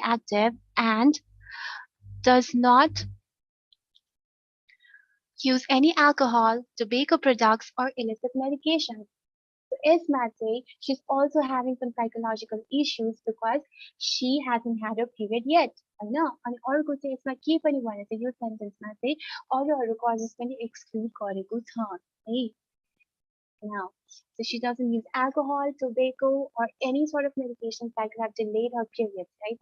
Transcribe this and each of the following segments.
active and does not use any alcohol, tobacco products, or illicit medications. So is Matri, she's also having some psychological issues because she hasn't had her period yet. No, and और कुछ इसमें की परिवार से यो sentence में से और causes में exclude करेगो था, right? Now, so she doesn't use alcohol, tobacco, or any sort of medications that could have delayed her periods, right?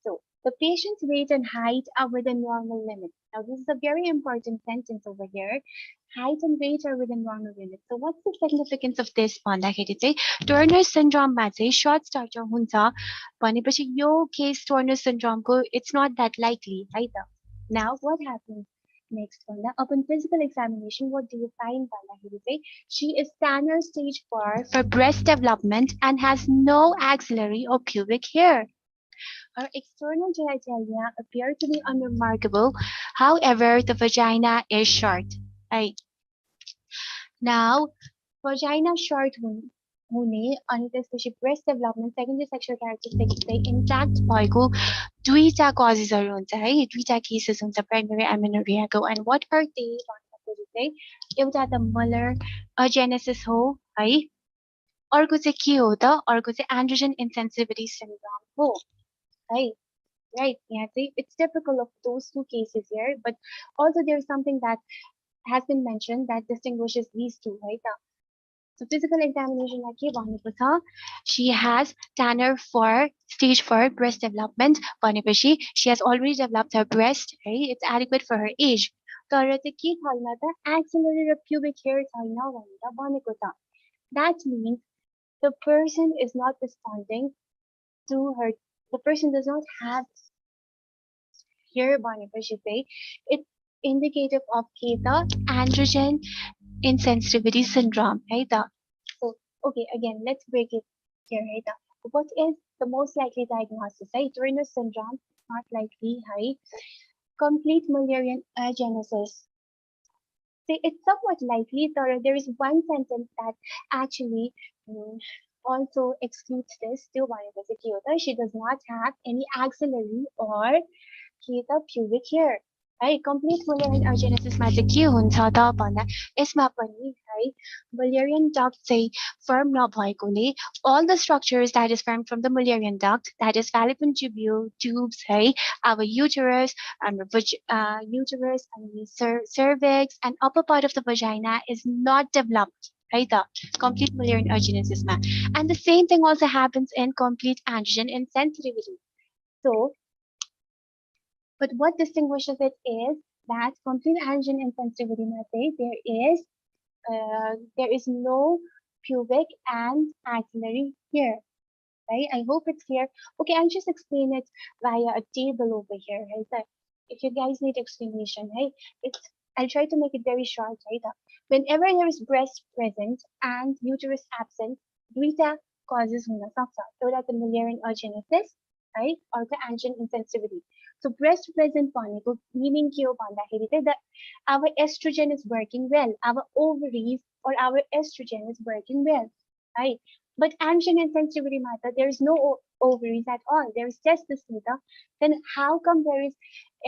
So the patient's weight and height are within normal limits. Now this is a very important sentence over here. Height and weight are within normal limits. So what's the significance of this भन्दाखेरि चाहिँ Turner syndrome मा चाहिँ short stature हुन्छ भनेपछि यो case Turner syndrome को it's not that likely either. Now what happens? Next one, upon physical examination, what do you find? She is Tanner stage 4 for breast development and has no axillary or pubic hair. Her external genitalia appear to be unremarkable. However, the vagina is short. Right. Now, vagina short हुने अनि त्यसपछि breast development secondary sexual characteristics चाहिँ intact भएको दुईटा causes-हरु हुन्छ है दुईटा cases हुन्छ primary amenorrhea को and what are they भन्दाखेरि चाहिँ एउटा त Muller agenesis हो है अर्को चाहिँ के हो त अर्को चाहिँ androgen insensitivity syndrome हो है right yeah it's typical of those two cases here but also there's something that has been mentioned that distinguishes these two right so physical examination she has Tanner for stage 4 breast development she has already developed her breast right it's adequate for her age axillary or pubic hair that means the person is not responding to her the person does not have hair say it's indicative of the androgen insensitivity syndrome right so okay again let's break it here right what is the most likely diagnosis right Turner syndrome not likely high complete Mullerian agenesis say it's somewhat likely there is one sentence that actually also excludes this to she does not have any axillary or pubic hair है complete Mullerian agenesis मा चाहिँ के हुन्छ त भन्दा यसमा पनि है Mullerian duct चाहिँ firm नभएकोले all the structures that is formed from the Mullerian duct that is fallopian tubule tubes है our uterus and uterus and cervix and upper part of the vagina is not developed right complete Mullerian agenesis मा and the same thing also happens in complete androgen insensitivity so but what distinguishes it is that complete androgen insensitivity method, there is no pubic and axillary hair. Right? I hope it's clear. Okay, I'll just explain it via a table over here. Right? So if you guys need explanation, right? I'll try to make it very short. Right? Whenever there is breast present and uterus absent, duita causes huna saksa. So that the Mullerian agenesis, right? Or the androgen insensitivity. So breast present भनेको meaning के हो भन्दाखेरि चाहिँ that our estrogen is working well, our ovaries or our estrogen is working well, right? But androgen insensitivity matter, there is no ovaries at all. There is testosterone. Then how come there is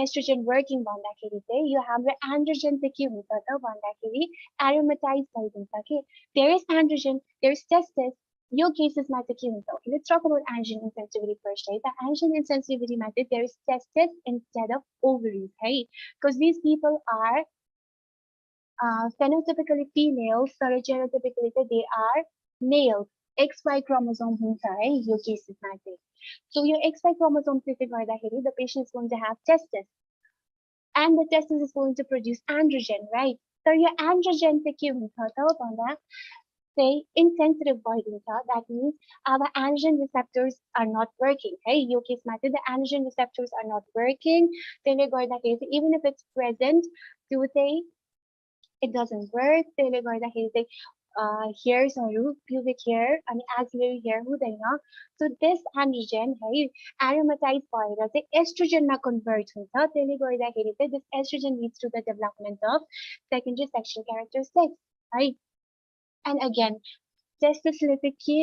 estrogen working भन्दाखेरि चाहिँ you have the androgen चाहिँ के हुन्छ त भन्दाखेरि aromatized भइदिन्छ के there is androgen, there is testis. Your cases matter okay, let's talk about androgen insensitivity first, right? The androgen insensitivity method, there is testis instead of ovaries, right? Because these people are phenotypically females, genotypically they are males. XY chromosome है your cases matter. So your XY chromosome the patient is going to have testis. And the testis is going to produce androgen, right? So your androgen say insensitive voiding that means our androgen receptors are not working hey your case matter the androgen receptors are not working then even if it's present do they it doesn't work then hairs or pubic hair and axillary hair so this androgen hey aromatized भएर चाहिँ estrogen मा convert हुन्छ त्यसले गर्दाखेरि चाहिँ this estrogen leads to the development of secondary sexual characteristics right and again, testosterone के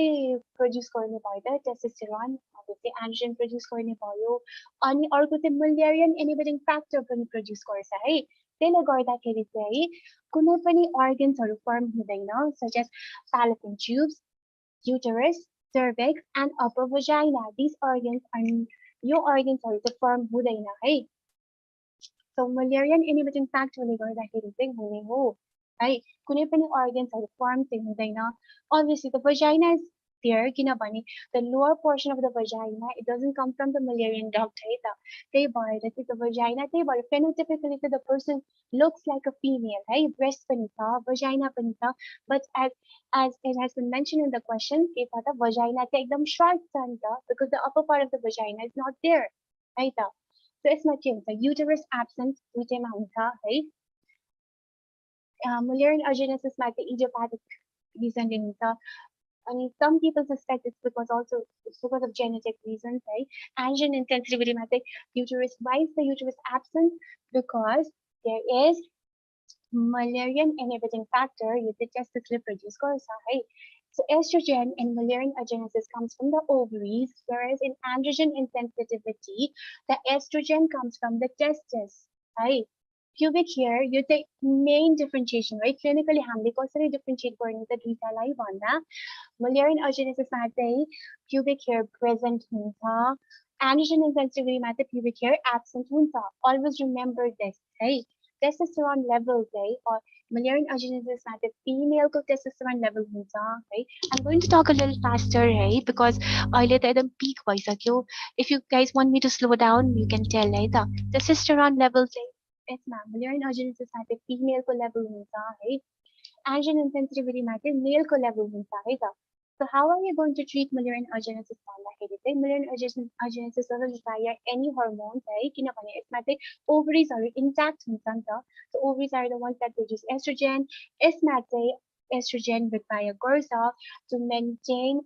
produce गर्ने भयो त testosterone obviously androgen produce करने भयो अनि अर्को चाहिँ Mullerian inhibiting factor पनि produce गर्छ है त्यसले गर्दाखेरि चाहिँ कुनै पनि organsहरू form हुँदैन such as fallopian tubes uterus cervix and upper vagina these organs are यो organsहरू चाहिँ form हुँदैन है so Mullerian inhibiting factor ले गर्दाखेरि चाहिँ हुने हो है कुनै पनि organsहरू form चाहिँ हुँदैन obviously the vagina is there किनभने the lower portion of the vagina it doesn't come from the Mullerian duct है त त्यही भएर चाहिँ the vagina त्यही भएर phenotypically the person looks like a female है breast पनि छ vagina पनि छ but as it has been mentioned in the question के छ त vagina चाहिँ एकदम short छ नि त because the upper part of the vagina is not there है त so यसमा के हुन्छ uterus absent दुईटैमा हुन्छ है Mullerian agenesis मा चाहिँ idiopathic reason ले हुन्छ अनि some people suspect it's because of genetic reasons right androgen insensitivity मा चाहिँ uterus why is the uterus absent because there is Mullerian inhibiting factor यो चाहिँ testisले produce गर्छ है so estrogen in Mullerian agenesis comes from the ovaries whereas in androgen insensitivity the estrogen comes from the testis है pubic hair यो चाहिँ main differentiation right clinically हामीले कसरी differentiate गर्ने त दुईटालाई भन्दा Mullerian agenesis मा चाहिँ pubic hair present हुन्छ androgen insensitivity मा चाहिँ pubic hair absent हुन्छ always remember this है testosterone level चाहिँ or Mullerian agenesis मा चाहिँ female को testosterone level हुन्छ है I'm going to talk a little faster है because अहिले त एकदम peak भइसक्यो if you guys want me to slow down you can tell है त testosterone level चाहिँ यसमा Mullerian agenesis मा चाहिँ female को level हुन्छ है androgen insensitivity मा चाहिँ male को level हुन्छ है त so how are you going to treat Mullerian agenesis भन्दाखेरि चाहिँ Mullerian agenesis doesn't require any hormones है किनभने यसमा चाहिँ ovaries are intact हुन्छ नि त so ovaries are the ones that produce estrogen यसमा चाहिँ estrogen require गर्छ to maintain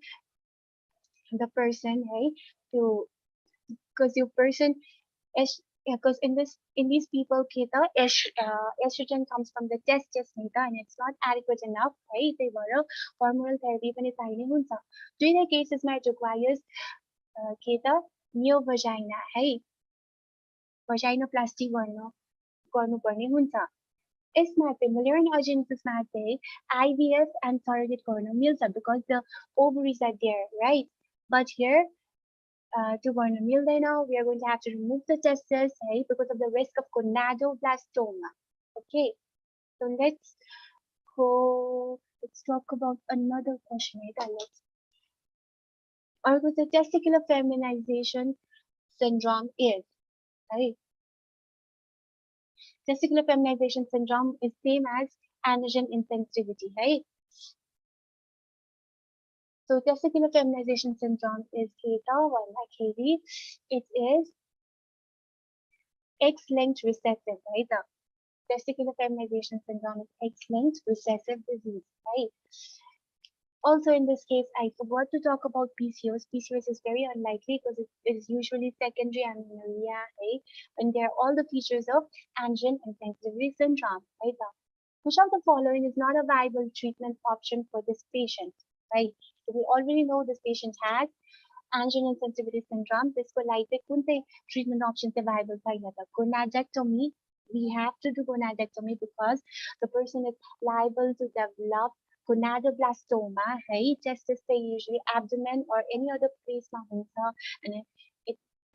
the person है to because your person is because in these people estrogen comes from the testes and it's not adequate enough right त्यही भएर hormonal therapy पनि चाहिने हुन्छ दुईटा केसेसमा it requires के त neo vagina है vaginoplasty गर्नुपर्ने हुन्छ यसमा चाहिँ Mullerian agenesis मा चाहिँ IVF and surrogate गर्न मिल्छ because the ovaries are there right but here to गर्न मिल्दैन we are going to have to remove the testes hey, because of the risk of gonadoblastoma okay so let's talk about another question right let's अर्को चाहिँ testicular feminization syndrome is right testicular feminization syndrome is same as androgen insensitivity right so testicular feminization syndrome is भन्दाखेरि it is X-linked recessive right testicular feminization syndrome is X-linked recessive disease right also in this case I forgot to talk about PCOS PCOS is very unlikely because it is usually secondary amenorrhea right and there are all the features of androgen insensitivity syndrome right which of the following is not a viable treatment option for this patient right so we already know this patient has androgen insensitivity syndrome त्यसको लागि चाहिँ कुन चाहिँ treatment option चाहिँ viable छैन त gonadectomy we have to do gonadectomy because the person is liable to develop gonadoblastoma है testis चाहिँ usually abdomen or any other place मा हुन्छ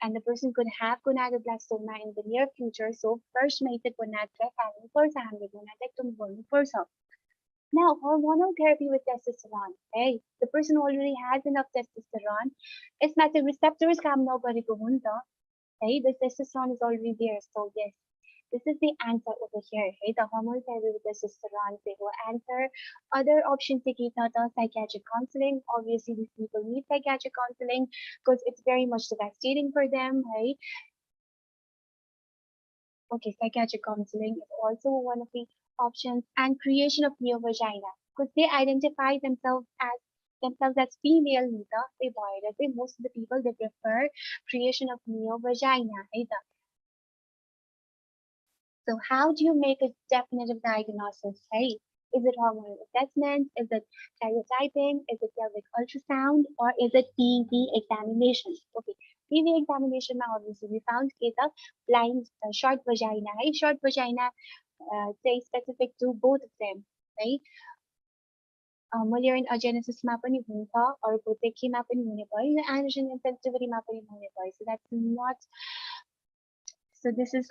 and the person could have gonadoblastoma in the near future so first मा चाहिँ gonadectomy हाल्नुपर्छ हामीले gonadectomy गर्नुपर्छ now, hormonal therapy with testosterone. Hey, the person already has enough testosterone. It's not the receptors काम नगरेको हो नि त. Hey, the testosterone is already there. So yes, this is the answer over here. Hey, the hormonal therapy with testosterone. They will answer. Other options के था psychiatric counseling. Obviously, these people need psychiatric counseling because it's very much devastating for them. Hey. Okay, psychiatric counseling is also one of the options and creation of neo vagina because they identify themselves as female most of the people they prefer creation of neo vagina so how do you make a definitive diagnosis hey Is it hormonal assessment? Is it karyotyping? Is it pelvic ultrasound? Or is it PV examination? Okay, PV examination now obviously we found case of blind short vagina, right? Short vagina say specific to both of them, right? Mullerian agenesis पनि हुन्छ अर्को चाहिँ केमा पनि हुने भयो यो androgen insensitivity मा पनि हुने भयो so that's not so this is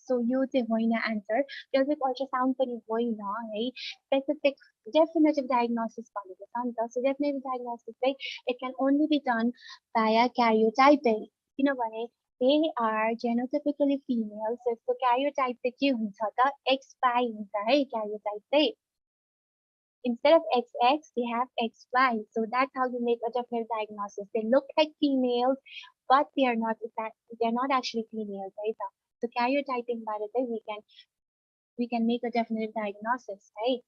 so यो चाहिँ होइन answer pelvic ultrasound पनि होइन है specific definitive diagnosis भनेको छ नि त so definitive diagnosis चाहिँ it can only be done via karyotyping किनभने they are genotypically female so यसको karyotype चाहिँ के हुन्छ त XY हुन्छ है karyotype चाहिँ instead of XX, they have XY. So that's how you make a definite diagnosis. They look like females, but they are not they're not actually females, right? So karyotyping by the way, we can make a definite diagnosis, right?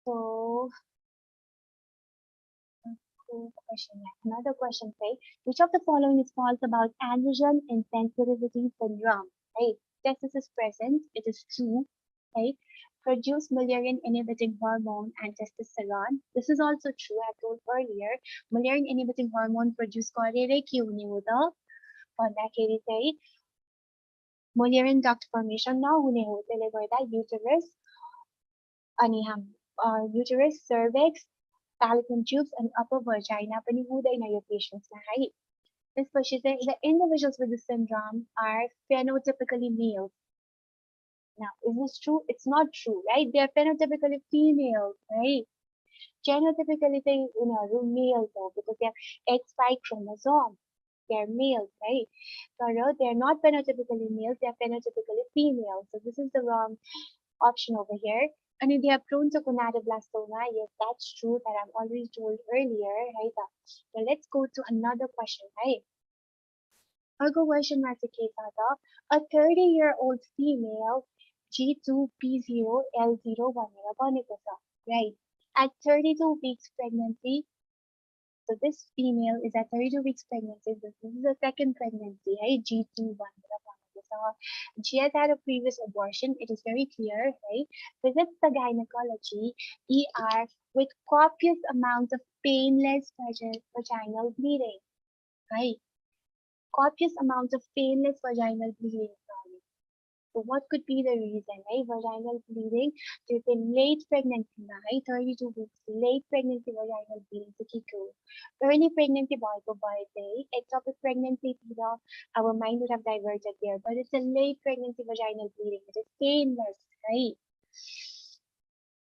So cool question. Another question say, which of the following is false about androgen insensitivity syndrome? Right? Testis is present, it is true, right? Produce Mullerian inhibiting hormone and testosterone. This is also true, I told earlier. Mullerian inhibiting hormone produce गरेरै के हुने हो त भन्दाखेरि चाहिँ Mullerian duct formation नहुने हो त्यसले गर्दा uterus अनि uterus cervix fallopian tubes and upper vagina पनि हुँदैन यो patientsमा है त्यसपछि चाहिँ the individuals with the syndrome are phenotypically male. Now, is this true? It's not true, right? They are phenotypically female, right? Genotypically, they male though because they have XY chromosome. They are males, right? So they are not phenotypically males. They are phenotypically female. So this is the wrong option over here. And if they are prone to gonadoblastoma, yes, that's true. That I've already told earlier, right? So let's go to another question, right? अर्को क्वेसनमा चाहिँ के छ त a 30-year-old female G2P0L0 भनेर भनेको छ right at 32 weeks pregnancy so this female is at 32 weeks pregnancy this is the second pregnancy right G2 भनेर भनेको छ she has had a previous abortion it is very clear right visits the gynecology ER with copious amounts of painless vaginal bleeding right copious amounts of painless vaginal bleeding. So what could be the reason? Right? Vaginal bleeding due to late pregnancy, right? 32 weeks, late pregnancy vaginal bleeding. So early pregnancy by day, ectopic pregnancy, our mind would have diverted there, but it's a late pregnancy vaginal bleeding. It is painless, right?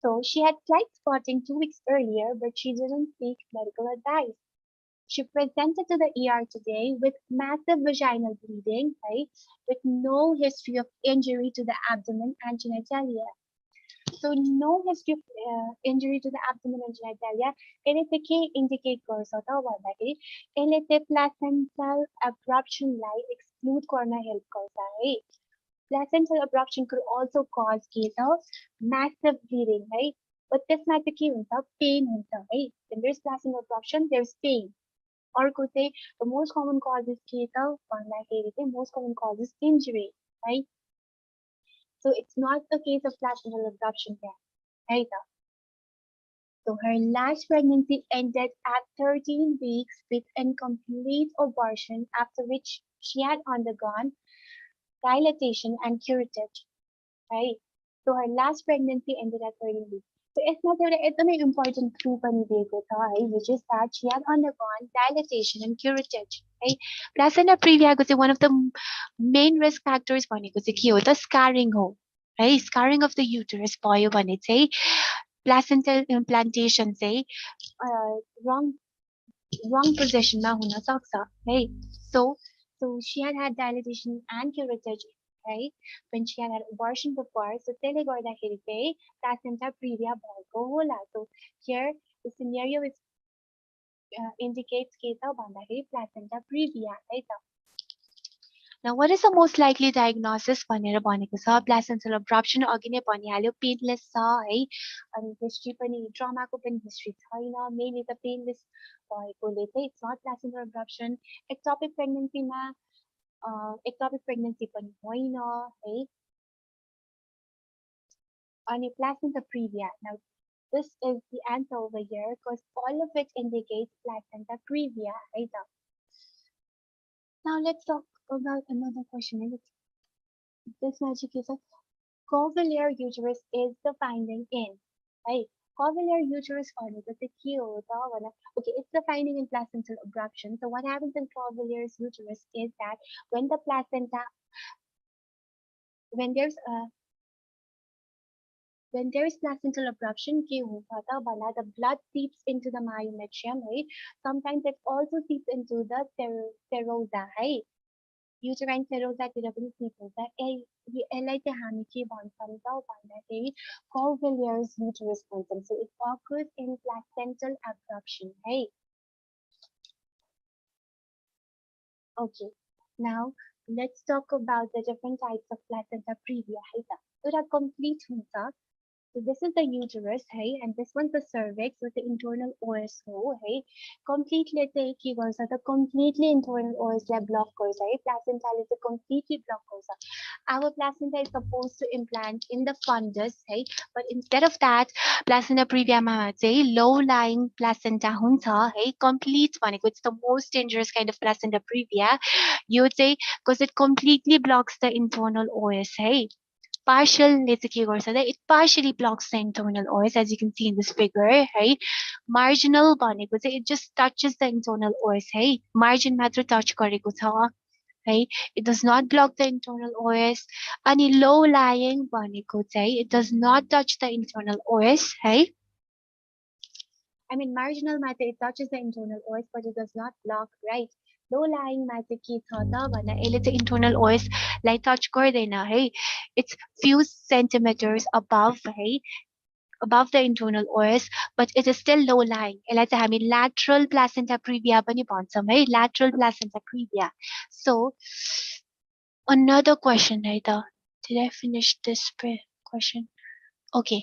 So she had flight spotting 2 weeks earlier, but she didn't seek medical advice. She presented to the ER today with massive vaginal bleeding, right, with no history of injury to the abdomen and genitalia. So no history of injury to the abdomen and genitalia. यसले के indicate गर्छ त भन्दाखेरि यसले चाहिँ placental abruption लाई exclude गर्न help गर्छ है. Placental abruption could also cause case of massive bleeding, right? But त्यसमा चाहिँ के हुन्छ pain हुन्छ है. When there's placental abruption, there's pain. अर्को चाहिँ the most common cause is के त भन्दाखेरि चाहिँ most common cause is injury, right? So it's not a case of placental abruption there, right? So her last pregnancy ended at 13 weeks with incomplete abortion after which she had undergone dilatation and curettage, right? So her last pregnancy ended at 13 weeks. So यसमा एउटा एकदमै important clue पनि दिएको छ है which is that she had undergone dilatation and curettage है placenta previa को चाहिँ one of the main risk factors भनेको चाहिँ के हो त scarring हो है scarring of the uterus भयो भने चाहिँ placental implantation चाहिँ wrong position मा हुन सक्छ है so she had dilatation and curettage right when she had abortion before so त्यसले गर्दाखेरि चाहिँ placenta previa भएको होला so here the scenario is indicates के त भन्दाखेरि placenta previa है त Now what is the most likely diagnosis भनेर भनेको छ placental abruption अघि नै भनिहाल्यो painless छ है अनि हिस्ट्री पनि ट्रमाको पनि हिस्ट्री छैन मेनली त painless भएकोले चाहिँ it's not placental abruption ectopic pregnancy मा ectopic pregnancy पनि होइन है on a placenta previa. Now, this is the answer over here because all of it indicates placenta previa. Right? Now, let's talk about another question. And this magic is a Covalier uterus is the finding in, right? Covalier uterus order the key okay, it's the finding in placental abruption. So what happens in Covalier's uterus is that when the placenta, when there's a when there is placental abruption, the blood seeps into the myometrium, right? Sometimes it also seeps into the serosa, right? Uterine serosa durability sequencer, LIT hamiki bonsamta binary Covaliers uterus quantum. So it occurs in placental abruption, right? Okay. Now let's talk about the different types of placenta previa. So the complete hunta. So this is the uterus, hey, and this one's the cervix with the internal OSO, hey. Completely take keywords are the completely internal OSO block course, hey. Placenta is a completely block course. Our placenta is supposed to implant in the fundus, hey, but instead of that, placenta previa mama say low-lying placenta hunta, hey, complete one. It's the most dangerous kind of placenta previa, you would say, because it completely blocks the internal OS, hey. Partial Lesakigorsa, it partially blocks the internal OS as you can see in this figure, right? Marginal bonding, it just touches the internal OS, hey? Margin matter touch karikuta, right? It does not block the internal OS. Any low-lying bonding, it does not touch the internal OS, hey? I mean, marginal matter, it touches the internal OS, but it does not block, right? Low-lying matter ki thota bana, it's internal OS, like touch kar dena, hey? It's few centimeters above, hey? Above the internal OS, but it is still low-lying. Like I mean, lateral placenta previa bani bonsam, hey? Lateral placenta previa. So, another question, right? Did I finish this question? Okay.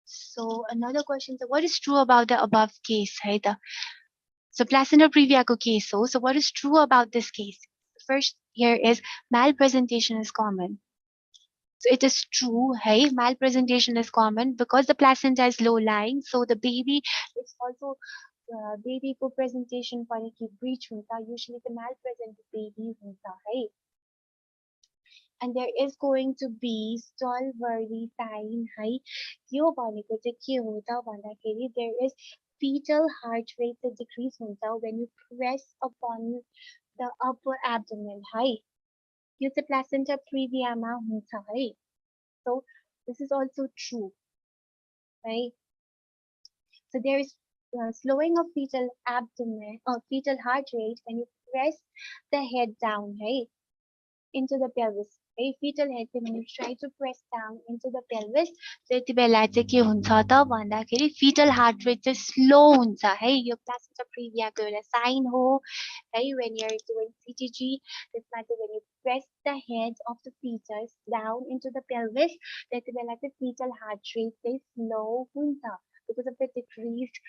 So another question, so what is true about the above case, right? So placenta previa ko case. So what is true about this case? First here is malpresentation is common. So it is true, hey, malpresentation is common because the placenta is low lying. So the baby is also baby को presentation पर की breach होता usually the malpresented baby होता है, and there is going to be stall worthy sign है यो भनेको चाहिँ के होता भन्दाखेरि there is fetal heart rate that decrease होता when you press upon the upper abdomen है, यो चाहिँ placenta previa मा हुन्छ है. So this is also true, right? So there is slowing of fetal abdomen or fetal heart rate when you press the head down, right, into the pelvis. Right? Fetal head when you try to press down into the pelvis, त्यति बेला चाहिँ के हुन्छ त भन्दाखेरि fetal heart rate चाहिँ slow हुन्छ है. यो placenta previaको एउटा sign हो है. When you're doing CTG, this matter when you press the head of the fetus down into the pelvis, त्यति बेला चाहिँ fetal heart rate चाहिँ slow हुन्छ because of the decreased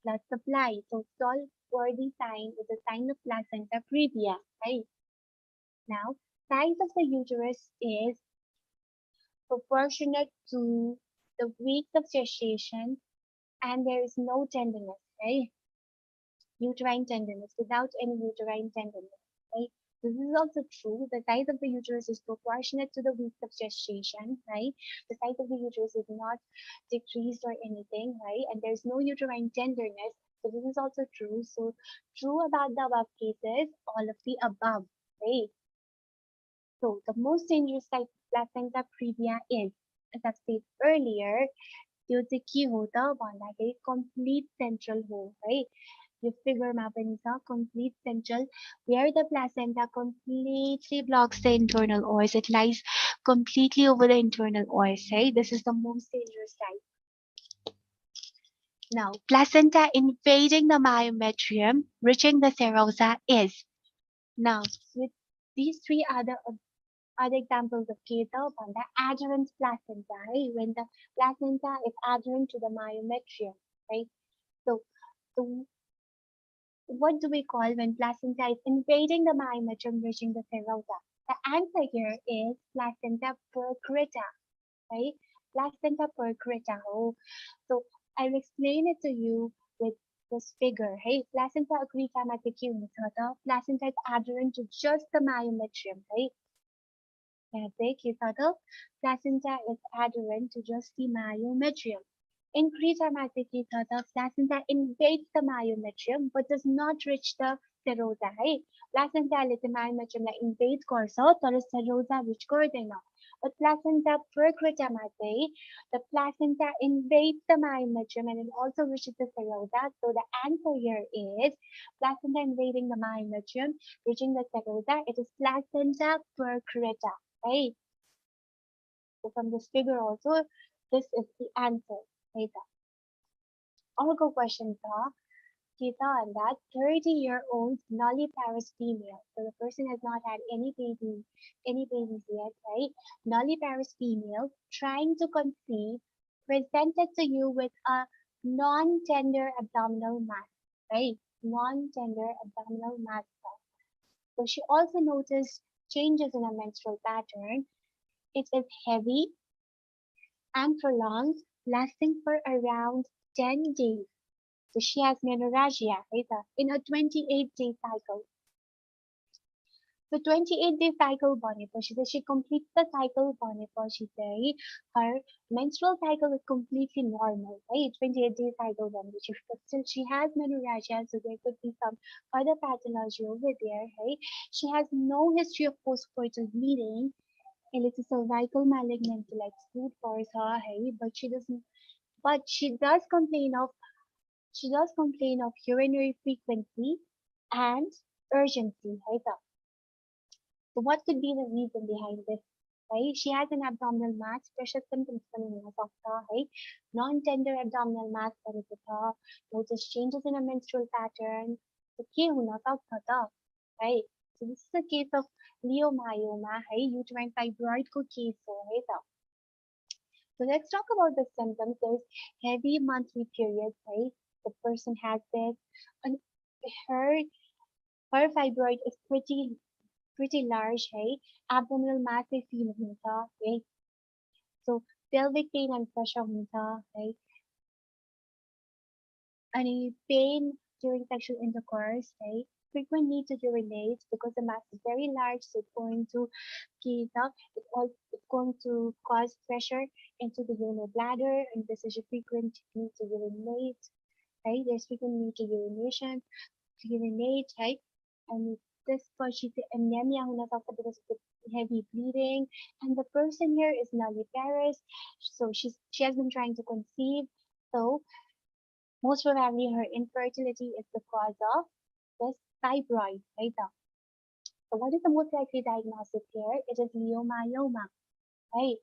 blood supply. So stall worthy sign is a sign of placenta previa, right? Now, size of the uterus is proportionate to the weeks of gestation and there is no tenderness, right? Uterine tenderness, without any uterine tenderness, right? This is also true. The size of the uterus is proportionate to the weeks of gestation, right? The size of the uterus is not decreased or anything, right? And there's no uterine tenderness. So this is also true. So true about the above cases, all of the above, right? So the most dangerous type of placenta previa is, as I've said earlier, त्यो चाहिँ के हो त भन्दाखेरि complete central हो है. यो फिगरमा पनि छ complete central where the placenta completely blocks the internal OS. It lies completely over the internal OS. Hey, this is the most dangerous type. Now, placenta invading the myometrium, reaching the serosa is. Now, with these three other examples of Keto on the adherent placenta, right? When the placenta is adherent to the myometrium, right? So, so What do we call when placenta is invading the myometrium reaching the serosa? The answer here is placenta percreta, right? Placenta percreta. Oh, so I'll explain it to you with this figure. Hey, placenta accreta matriculatum. Placenta is adherent to just the myometrium, right? Think other placenta is adherent to just the myometrium. In crematic the placenta invades the myometrium but does not reach the serosa. Right? Placenta is the myometrium that invades corso, तर serosa which गर्दैन. But placenta percreta the placenta invades the myometrium and it also reaches the serosa. So the answer here is placenta invading the myometrium, reaching the serosa. It is placenta percreta. Right? So from this figure also, this is the answer. Right? Our question था Kita and that 30-year-old nulliparous female. So the person has not had any babies yet, right? Nulliparous female trying to conceive presented to you with a non-tender abdominal mass, right? Non-tender abdominal mass. So she also noticed changes in her menstrual pattern. It is heavy and prolonged, lasting for around 10 days. So she has menorrhagia in a 28-day cycle. So 28-day cycle bonipo. She says she completes the cycle bonipo. She says her menstrual cycle is completely normal, right? 28-day cycle bonipo. But still she has menorrhagia, so there could be some other pathology over there, right? She has no history of postcoital bleeding, and it's a cervical malignancy like food force her, hey, but she does complain of urinary frequency and urgency. Right? So what could be the reason behind this? Right? She has an abdominal mass, pressure symptoms coming out of her, right? Non-tender abdominal mass that is with her, notice changes in her menstrual pattern. So क्या होना था, right? So this is a case of leiomyoma, right? Uterine fibroid को case हो, right? So let's talk about the symptoms. There's heavy monthly periods, right? The person has this, and her her fibroid is pretty large, right? Abdominal mass is feel hunta, right? So pelvic pain and pressure hunta, right? Any pain during sexual intercourse, right? Frequent need to urinate because the mass is very large, so it's going to it's going to cause pressure into the urinary bladder, and this is a frequent need to urinate, right? There's frequent need to urinate, right? And this she anemia होना सकता because of the heavy bleeding, and the person here is nulliparous, so she has been trying to conceive, so most probably her infertility is the cause of this fibroid, right? So what is the most likely diagnosis here? It is leiomyoma, right?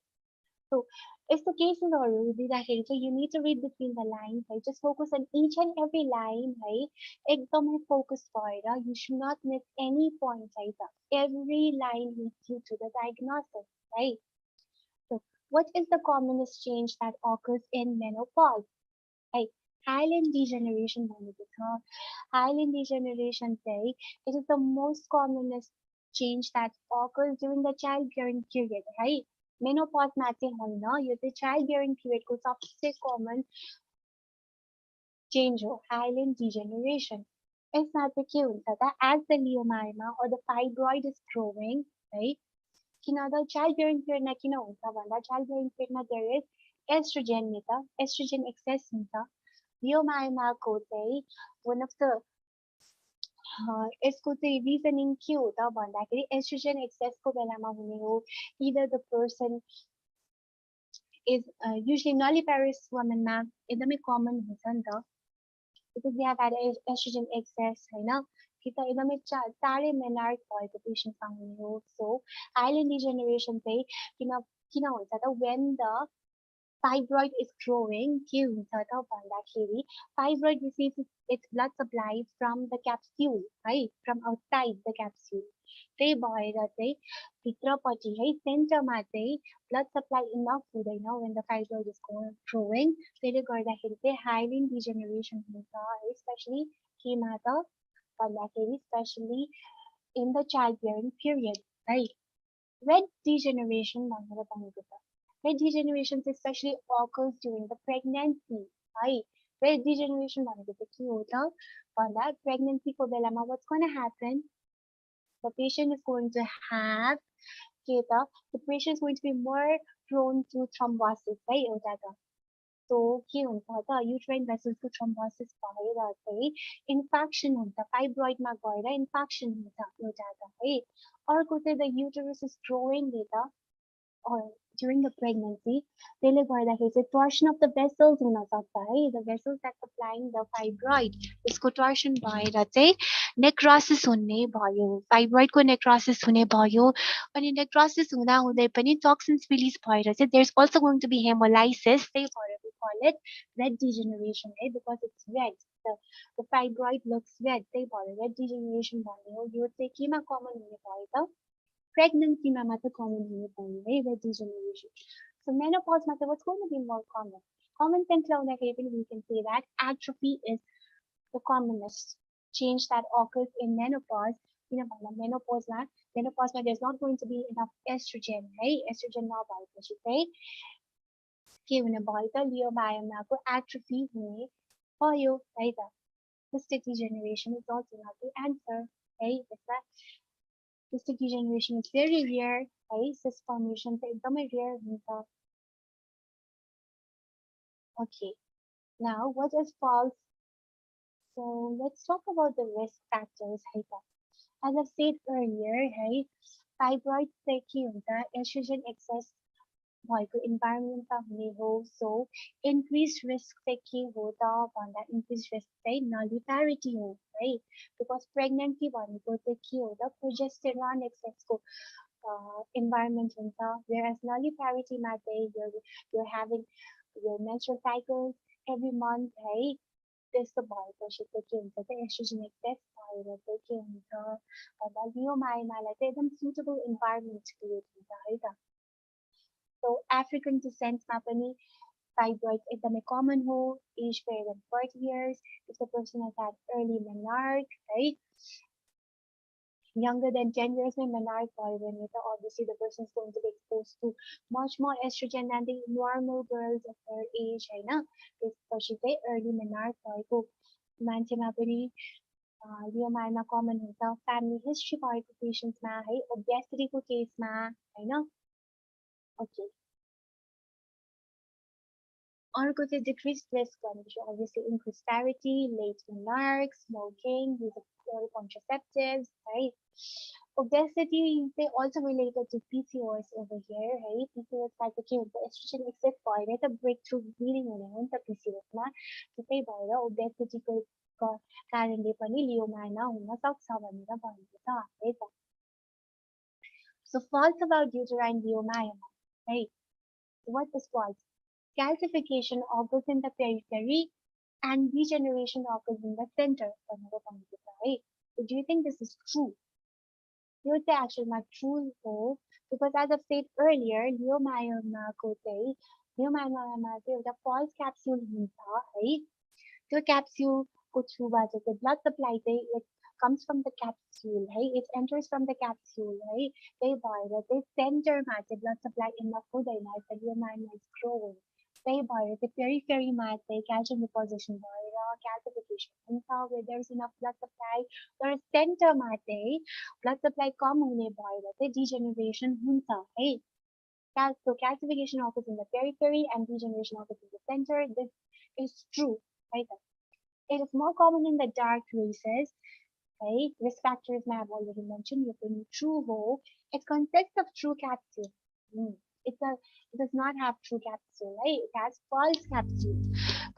So if the case is already that way, so you need to read between the lines, right? Just focus on each and every line, right? एकदम है focus point, you should not miss any point, right? Every line leads you to the diagnosis, right? So what is the commonest change that occurs in menopause? Right? Hyaline degeneration होने के था. Hyaline degeneration say it is the most commonest change that occurs during the childbearing period, right? Menopause मात्र होना ये तो childbearing period को सबसे common change हो hyaline degeneration. It's not the cute that as the leiomyoma or the fibroid is growing, right? Kinada childbearing period na kinaunta wala childbearing period na there is estrogen nita, estrogen excess nita. Leiomyoma को चाहिँ one of the यसको चाहिँ reasoning के हो त भन्दाखेरि estrogen excess को बेलामा हुने हो. Either the person is usually nulliparous woman मा एकदमै common हुन्छ नि त, because they have had estrogen excess होइन, कि त एकदमै चाँडै menarche भएको पेसेन्टमा हुने हो. So hyaline degeneration चाहिँ किन हुन्छ त when the fibroid is growing, के हुन्छ त भन्दाखेरि fibroid receives its blood supply from the capsule, right? From outside the capsule. त्यही भएर चाहिँ भित्रपट्टि है सेन्टरमा चाहिँ blood supply enough हुँदैन when the fibroid is growing. त्यसले गर्दाखेरि चाहिँ hyaline degeneration हुन्छ, especially केमा त especially in the childbearing period, right? Red degeneration भनेर भनेको छ. Red degeneration especially occurs during the pregnancy, right? Red degeneration भनेको चाहिँ के हो त भन्दा pregnancy को बेलामा what's going to happen? The patient is going to have के त the patient is going to be more prone to thrombosis, right? एउटा त. So के हुन्छ त uterine vessels को thrombosis भएर चाहिँ इन्फेक्सन हुन्छ, फाइब्रोइडमा गएर इन्फेक्सन हुन्छ एउटा त है. अर्को चाहिँ the uterus is growing later or during the pregnancy, त्यसले गर्दाखेरि चाहिँ torsion of the vessels हुन सक्छ है. The vessels that supplying the fibroid, त्यसको torsion भएर चाहिँ necrosis हुने भयो, fibroid को necrosis हुने भयो. अनि necrosis हुँदा हुँदै पनि toxins release भएर चाहिँ there's also going to be hemolysis. त्यही भएर we call it red degeneration है, because it's red. The fibroid looks red. त्यही भएर red degeneration भन्ने हो. यो चाहिँ केमा common हुने भयो त pregnancy मा मात्र common हुने भयो है red degeneration. So menopause मा चाहिँ what's going to be more common? Common sense लाउँदाखेरि पनि we can say that atrophy is the commonest change that occurs in menopause. किन भन्दा menopause मा there's not going to be enough estrogen है. Estrogen नभएपछि चाहिँ के हुने भयो त लियोमायोमाको atrophy हुने भयो है त. Cystic degeneration is also not the answer है. त्यसमा cystic degeneration is very rare, right? Cyst formation is एकदमै rare हुन्छ. Okay, now what is false? So let's talk about the risk factors. As I said earlier, hey, fibroid चाहिँ के हुन्छ estrogen excess भएको environment हुने हो. So increased risk चाहिँ के हो त भन्दा increased risk चाहिँ nulliparity हो है. Because pregnancy भनेको चाहिँ के हो त progesterone excess को environment हुन्छ. Whereas nulliparity मा चाहिँ you're having your menstrual cycles every month है. त्यस्तो भएपछि चाहिँ के हुन्छ त estrogen excess भएर चाहिँ के हुन्छ भन्दा लियोमायोमालाई चाहिँ एकदम suitable environment create हुन्छ है त. So African descent मा पनि fibroid एकदमै common हो. Age greater than 40 years. If the person has had early menarche, right? Younger than 10 years में menarche भयो भने त obviously the person is going to be exposed to much more estrogen than the normal girls of her age हैन. त्यसपछि चाहिँ early menarche भएको मान्छेमा पनि leiomyoma common हुन्छ. Family history भएको patientsमा है, obesity को केसमा हैन. Okay. अर्को चाहिँ decreased risk भनेपछि obviously increased severity, late menarche, smoking, use of oral contraceptives, right? Obesity is also related to PCOS over here, right? PCOS like के हुन्छ estrogen excess भएर त breakthrough bleeding हुने हो नि त PCOS मा. त्यही भएर obesity को कारणले पनि लियोमायोमा हुन सक्छ भनेर भनेको छ है त. So false about uterine leiomyoma, right? What is false? Calcification occurs in the periphery and degeneration occurs in the center. Right? So do you think this is true? You would say actually not true though, because as I've said earlier, leiomyoma ko चाहिँ leiomyoma चाहिँ एउटा false capsule हुन्छ है. त्यो capsule को थ्रुबाट चाहिँ blood supply चाहिँ it comes from the capsule है. It enters from the capsule है. त्यही भएर चाहिँ centerमा चाहिँ blood supply enough हुँदैन if the leiomyoma is growing. त्यही भएर चाहिँ peripheryमा चाहिँ calcium deposition भएर calcification हुन्छ where there is enough blood supply. तर centerमा चाहिँ blood supply कम हुने भएर चाहिँ degeneration हुन्छ है. So calcification occurs in the periphery and degeneration occurs in the center. This is true, right? It is more common in the dark races, right? Risk factors I have already mentioned. You can true hole. It consists of true capsule. It does not have true capsule, right? It has false capsule.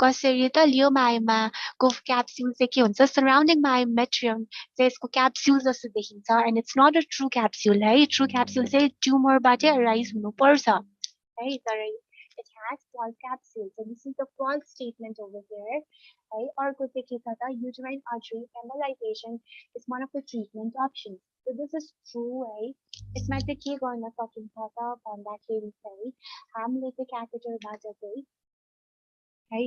कसरी त leiomyoma को capsule चाहिँ के हुन्छ surrounding myometrium चाहिँ यसको capsule जस्तो देखिन्छ and it's not a true capsule है. True capsule चाहिँ tumor बाटै arise हुनुपर्छ है. तर it has false capsule. So this is the false statement over here. Right? अर्को चाहिँ के छ त uterine artery embolization is one of the treatment options. So this is true है. यसमा चाहिँ के गर्न सकिन्छ त भन्दाखेरि चाहिँ हामीले चाहिँ क्याथेटरबाट चाहिँ है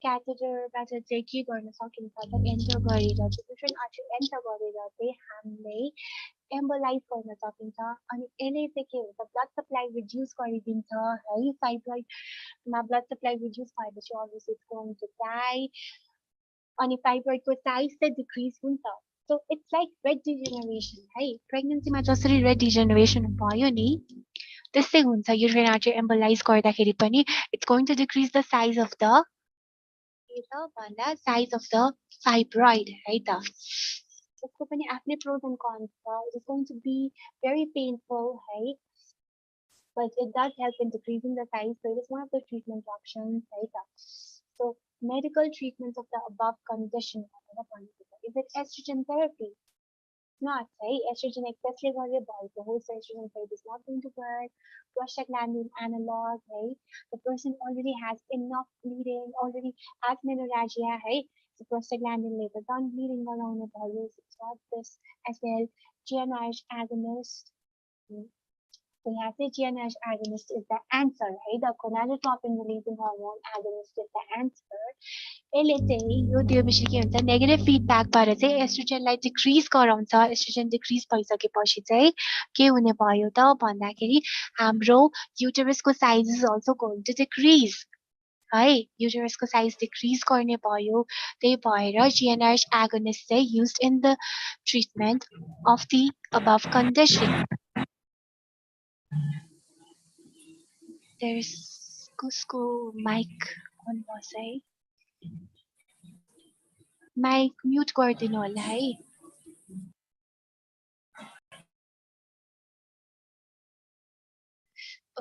क्याथेटरबाट चाहिँ के गर्न सकिन्छ त एन्टर गरेर चाहिँ डिफ्रेन्ट आर्टरी एन्टर गरेर चाहिँ हामीले एम्बोलाइज गर्न सकिन्छ अनि यसले चाहिँ के हुन्छ ब्लड सप्लाई रिड्युस गरिदिन्छ है फाइब्रोइडमा ब्लड सप्लाई रिड्युस भएपछि obviously it's going to die अनि फाइब्रोइडको साइज चाहिँ डिक्रिज हुन्छ so it's like red degeneration है प्रेग्नेन्सीमा जसरी रेड डिजेनरेसन भयो नि त्यस्तै हुन्छ युरिन आर्टरी एम्बोलाइज गर्दाखेरि पनि it's going to decrease the size of the भन्दा साइज अफ द फाइब्रोइड है त यसको पनि आफ्नै प्रोज एन्ड कन्स छ it is going to be very painful है but it does help in decreasing the size, so it is one of the treatment options, right? So medical treatments of the above condition is it estrogen therapy? Not, right? Estrogen especially variable, the whole estrogen therapy is not going to work. Prostaglandin analog, right? The person already has enough bleeding, already has menorrhagia, right? So prostaglandin level down bleeding around the body, it's not this as well. GnRH agonist, so यहाँ चाहिँ GnRH agonist is the answer है the gonadotropin releasing hormone agonist is the answer यसले चाहिँ यो दिएपछि के हुन्छ negative फिडब्याकबाट चाहिँ एस्ट्रोजनलाई डिक्रिज गराउँछ एस्ट्रोजन डिक्रिज भइसकेपछि चाहिँ के हुने भयो त भन्दाखेरि हाम्रो युटेरसको size is also going to decrease है युटेरसको साइज डिक्रिज गर्ने भयो त्यही भएर GnRH agonist चाहिँ used in the treatment of the अबभ condition There's कसको माइक अन बस है माइक म्युट गरिदिनु होला है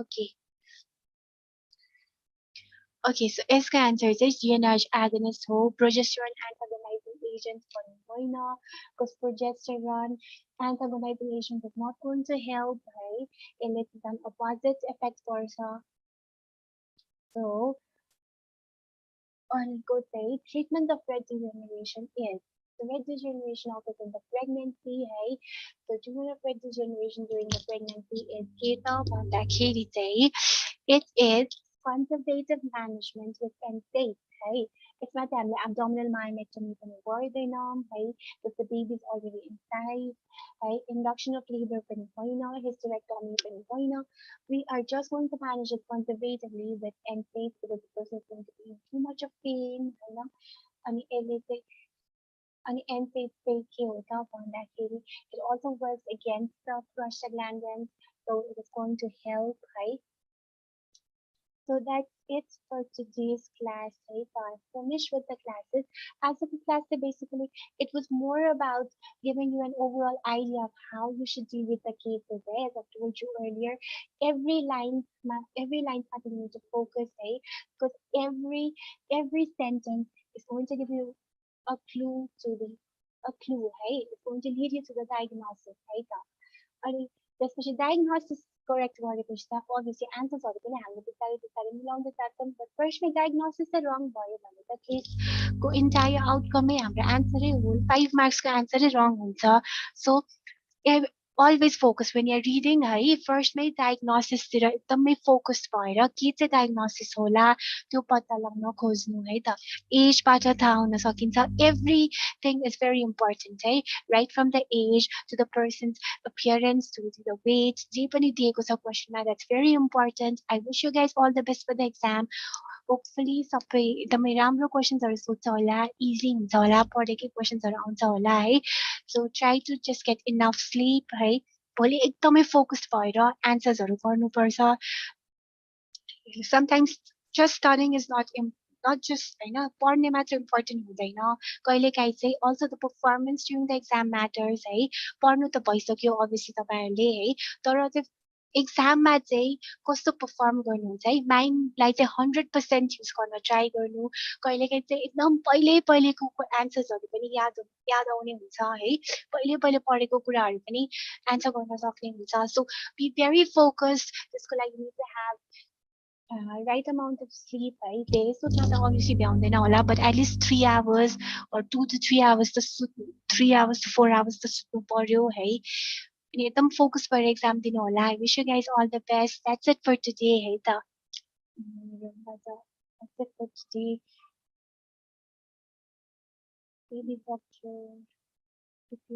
ओके ओके सो यसको आन्सर चाहिँ GnRH agonist हो प्रोजेस्टेरोन एन्टागोनाइजिङ एजेन्ट भन्नु होइन because progesterone antagonizing agent is not going to help है यसले चाहिँ opposite effect गर्छ so अर्को चाहिँ treatment of red degeneration is the red degeneration occurs in the pregnancy है so treatment of red degeneration during the pregnancy is के त भन्दाखेरि चाहिँ it is conservative management with NSAID है यसमा चाहिँ हामीले abdominal myomectomy पनि गर्दैनौँ है because the baby is already inside है induction of labor पनि होइन hysterectomy पनि होइन we are just going to manage it conservatively with NSAID because the person is going to be in too much of pain होइन अनि यसले चाहिँ अनि NSAID चाहिँ के हो त भन्दाखेरि it also works against the prostaglandins so it is going to help है so that's it for today's class. Right? So I finished with the classes. As of the class, basically, it was more about giving you an overall idea of how you should deal with the cases. Right? As I told you earlier, every line you need to focus, right? Because every sentence is going to give you a clue to the a clue, right? It's going to lead you to the diagnosis, right? अनि त्यसपछि diagnosis correct गरेपछि त obviously एन्सर्सहरू पनि हामीले बिस्तारै बिस्तारै मिलाउँदै जान्छौँ but फर्स्टमा डायग्नोसिस चाहिँ रङ भयो भने त केसको इन्टायर आउटकमै हाम्रो एन्सरै होल 5 मार्क्सको एन्सरै रङ हुन्छ सो always focus when you're reading है फर्स्टमै डायग्नोसिसतिर एकदमै फोकस भएर के चाहिँ डायग्नोसिस होला त्यो पत्ता लगाउन खोज्नु है त एजबाट थाहा हुन सकिन्छ एभ्रिथिङ इज भेरी इम्पोर्टेन्ट है right from the age to the person's appearance to the weight जे पनि दिएको छ क्वेसनमा that's very important I wish you guys all the best for the exam hopefully सबै एकदमै राम्रो क्वेसन्सहरू सोध्छ होला इजी हुन्छ होला पढेकै क्वेसन्सहरू आउँछ होला है so try to just get enough sleep है भोलि एकदमै फोकस्ड भएर एन्सर्सहरू गर्नुपर्छ sometimes just studying is not just होइन पढ्ने मात्र इम्पोर्टेन्ट हुँदैन कहिलेकाहीँ चाहिँ also the performance during the exam matters है पढ्नु त भइसक्यो अभियसली तपाईँहरूले है तर चाहिँ एक्जाममा चाहिँ कस्तो पर्फर्म गर्नुहुन्छ है माइन्डलाई चाहिँ 100% युज गर्न ट्राई गर्नु कहिलेकाहीँ चाहिँ एकदम पहिलेको एन्सर्सहरू पनि याद आउने हुन्छ है पहिले पढेको कुराहरू पनि एन्सर गर्न सक्ने हुन्छ सो बी भेरी फोकस्ड त्यसको लागि need to have right amount of sleep है धेरै सुत्न त अभियसली भ्याउँदैन होला but at least 3 hours or 2 to 3 hours त 3 hours to 4 hours त सुत्नु पर्यो है अनि एकदम फोकस गरेर एक्जाम दिनु होला I wish you guys all the best that's it for today है त that's it for today baby fracture between